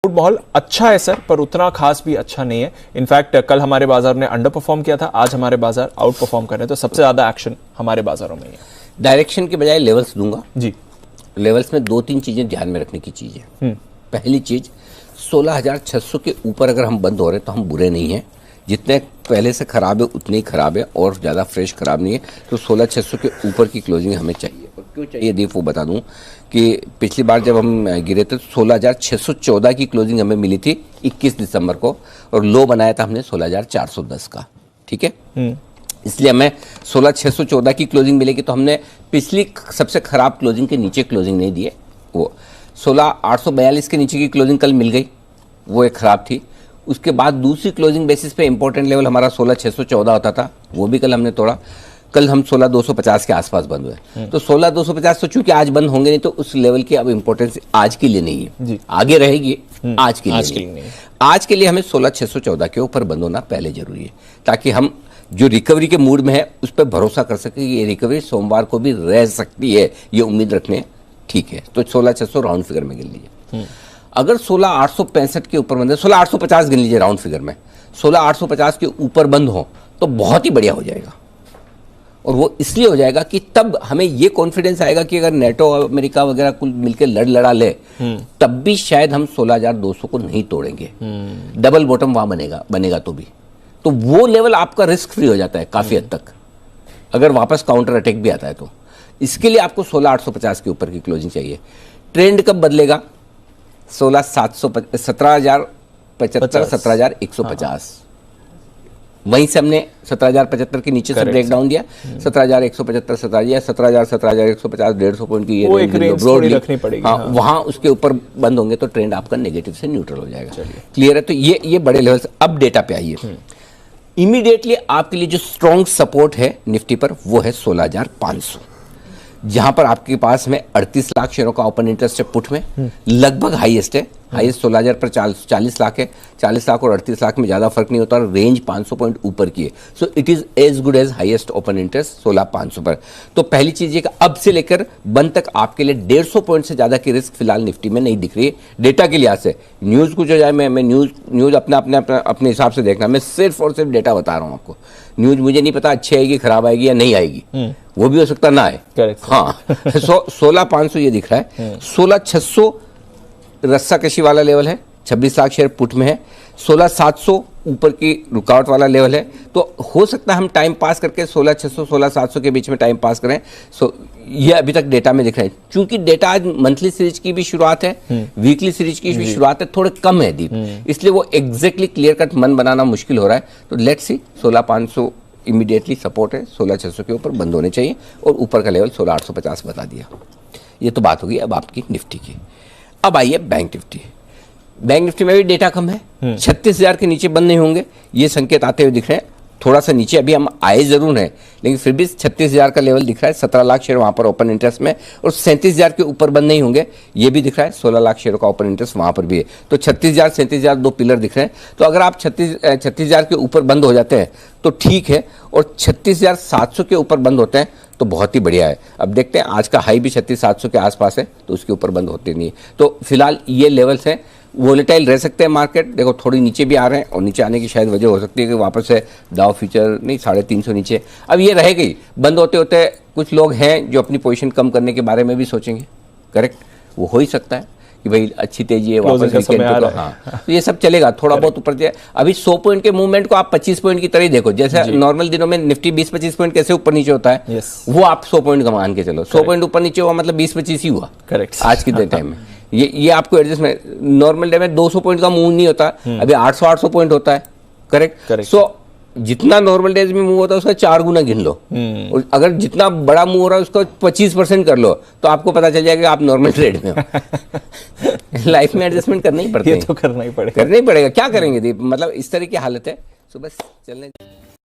Food माहौल अच्छा है सर, पर उतना खास भी अच्छा नहीं है। इनफैक्ट कल हमारे बाजार ने अंडर परफॉर्म किया था, आज हमारे बाजार आउट परफॉर्म कर रहे हैं, तो सबसे ज्यादा एक्शन हमारे बाजारों में ही है। डायरेक्शन के बजाय लेवल्स दूंगा जी। लेवल्स में दो तीन चीजें ध्यान में रखने की चीज है। पहली चीज 16,600 के ऊपर अगर हम बंद हो रहे हैं तो हम बुरे नहीं हैं, जितने पहले से खराब है उतने ही खराब है और ज़्यादा फ्रेश खराब नहीं है। तो 16,600 के ऊपर की क्लोजिंग हमें चाहिए। और क्यों चाहिए दीप वो बता दूं कि पिछली बार जब हम गिरे थे 16,614 की क्लोजिंग हमें मिली थी 21 दिसंबर को, और लो बनाया था हमने 16,410 का। ठीक है, इसलिए हमें 16,614 की क्लोजिंग मिलेगी। तो हमने पिछली सबसे खराब क्लोजिंग के नीचे क्लोजिंग नहीं दी है। वो 16,842 के नीचे की क्लोजिंग कल मिल गई, वो एक खराब थी। उसके बाद दूसरी क्लोजिंग बेसिस पे इंपॉर्टेंट लेवल हमारा 16,614 होता था, वो भी कल हमने तोड़ा। कल हम 16,250 के आसपास बंद हुए। तो 16,250 तो चूंकि आज बंद होंगे नहीं, तो उस लेवल की अब इंपॉर्टेंस आज के लिए नहीं है जी। आगे रहेगी, आज के लिए नहीं। आज के लिए हमें 16,614 के ऊपर बंद होना पहले जरूरी है, ताकि हम जो रिकवरी के मूड में है उस पर भरोसा कर सके कि ये रिकवरी सोमवार को भी रह सकती है, ये उम्मीद रखने। ठीक है, तो 16,600 राउंड फिगर में गिन लीजिए। अगर 16,865 के ऊपर बंद है, 16,850 गिन लीजिए राउंड फिगर में, 16,850 के ऊपर बंद हो तो बहुत ही बढ़िया हो जाएगा। और वो इसलिए हो जाएगा कि तब हमें ये कॉन्फिडेंस आएगा कि अगर नेटो अमेरिका वगैरह कुल मिलकर लड़ा ले, तब भी शायद हम 16,200 को नहीं तोड़ेंगे। डबल बॉटम वहां बनेगा तो भी, तो वो लेवल आपका रिस्क फ्री हो जाता है काफी हद तक, अगर वापस काउंटर अटैक भी आता है तो। इसके लिए आपको 16,850 के ऊपर की क्लोजिंग चाहिए। ट्रेंड कब बदलेगा? 17,775, 17,150। वहीं से हमने 17,075 के नीचे से ब्रेक डाउन दिया, 17,175, 17,150, 150 पॉइंट की ये ब्रॉडली रखनी पड़ेगी। हाँ, वहां उसके ऊपर बंद होंगे तो ट्रेंड आपका नेगेटिव से न्यूट्रल हो जाएगा। क्लियर है? तो ये बड़े लेवल से। अब डेटा पे आइए। इमीडिएटली आपके लिए जो स्ट्रॉन्ग सपोर्ट है निफ्टी पर, वो है 16,500, जहां पर आपके पास में 38 लाख शेयरों का ओपन इंटरेस्ट है पुट में, लगभग हाईएस्ट है। हाईएस्ट 16,000 पर 40 लाख है। 40 लाख और 38 लाख में ज्यादा फर्क नहीं होता, और रेंज 500 पॉइंट ऊपर की है। So it is as good as highest open interest 16,500 पर। तो पहली चीज ये कि अब से लेकर बंद तक आपके लिए 150 पॉइंट से ज्यादा की रिस्क फिलहाल निफ्टी में नहीं दिख रही है डेटा के लिहाज से। न्यूज कुछ हो जाए, मैं न्यूज अपने हिसाब से देखना, मैं सिर्फ और सिर्फ डेटा बता रहा हूं आपको। न्यूज मुझे नहीं पता अच्छी आएगी, खराब आएगी या नहीं आएगी, वो भी हो सकता ना आए। हाँ, 16,500 ये दिख रहा है। 16,600 रस्सा कशी वाला लेवल है, 26 लाख शेयर पुट में है। 16,700 ऊपर की रुकावट वाला लेवल है। तो हो सकता है हम टाइम पास करके 16,600 16,700 के बीच में टाइम पास करें। ये अभी तक डेटा में दिख रहा है। चूंकि डेटा आज मंथली सीरीज की भी शुरुआत है, वीकली सीरीज की भी शुरुआत है, थोड़े कम है दीप, इसलिए वो एग्जैक्टली क्लियर कट मन बनाना मुश्किल हो रहा है। तो लेट्स सी, 16,500 इमीडिएटली सपोर्ट है, 16,600 के ऊपर बंद होने चाहिए, और ऊपर का लेवल 16,850 बता दिया। ये तो बात होगी अब आपकी निफ्टी की। अब आइए बैंक निफ्टी। बैंक निफ्टी में भी डेटा कम है, 36,000 के नीचे बंद नहीं होंगे, ये संकेत आते हुए दिख रहे हैं। थोड़ा सा नीचे अभी हम आए जरूर हैं, लेकिन फिर भी 36,000 का लेवल दिख रहा है। 17 लाख शेयर वहां पर ओपन इंटरेस्ट में, और 37,000 के ऊपर बंद नहीं होंगे, ये भी दिख रहा है। 16 लाख शेयर का ओपन इंटरेस्ट वहां पर भी है। तो 36,000 37,000 दो पिलर दिख रहे हैं। तो अगर आप 36,000 के ऊपर बंद हो जाते हैं तो ठीक है, और 36,700 के ऊपर बंद होते हैं तो बहुत ही बढ़िया है। अब देखते हैं, आज का हाई भी 36,700 के आसपास है, तो उसके ऊपर बंद होते नहीं है। तो फिलहाल ये लेवल्स हैं, वोलेटाइल रह सकते हैं मार्केट। देखो थोड़ी नीचे भी आ रहे हैं, और नीचे आने की शायद वजह हो सकती है कि वापस से डाउ फ्यूचर नहीं 350 नीचे। अब ये रह गई, बंद होते होते कुछ लोग हैं जो अपनी पोजीशन कम करने के बारे में भी सोचेंगे। करेक्ट, वो हो ही सकता है कि भाई अच्छी तेजी है, वापस हाँ, तो ये सब चलेगा। थोड़ा बहुत ऊपर जाए। अभी 100 पॉइंट के मूवमेंट को आप 25 पॉइंट की तरह ही देखो। जैसे नॉर्मल दिनों में निफ्टी 20-25 पॉइंट कैसे ऊपर नीचे होता है, वो आप 100 पॉइंट का मान के चलो। 100 पॉइंट ऊपर नीचे हुआ मतलब 20-25 ही हुआ। करेक्ट, आज के टाइम में ये आपको एडजस्टमेंट। नॉर्मल डे में 200 पॉइंट का मूव नहीं होता, अभी 800 पॉइंट होता है। करेक्ट। सो जितना नॉर्मल डेज में मूव होता है उसका 4 गुना गिन लो, और अगर जितना बड़ा मूव हो रहा है उसका 25% कर लो, तो आपको पता चल जाएगा कि आप नॉर्मल ट्रेड में हो। लाइफ में एडजस्टमेंट करना ही पड़ता है, ये तो करना ही पड़ेगा। क्या करेंगे दीप, मतलब इस तरह की हालत है। सो बस चलने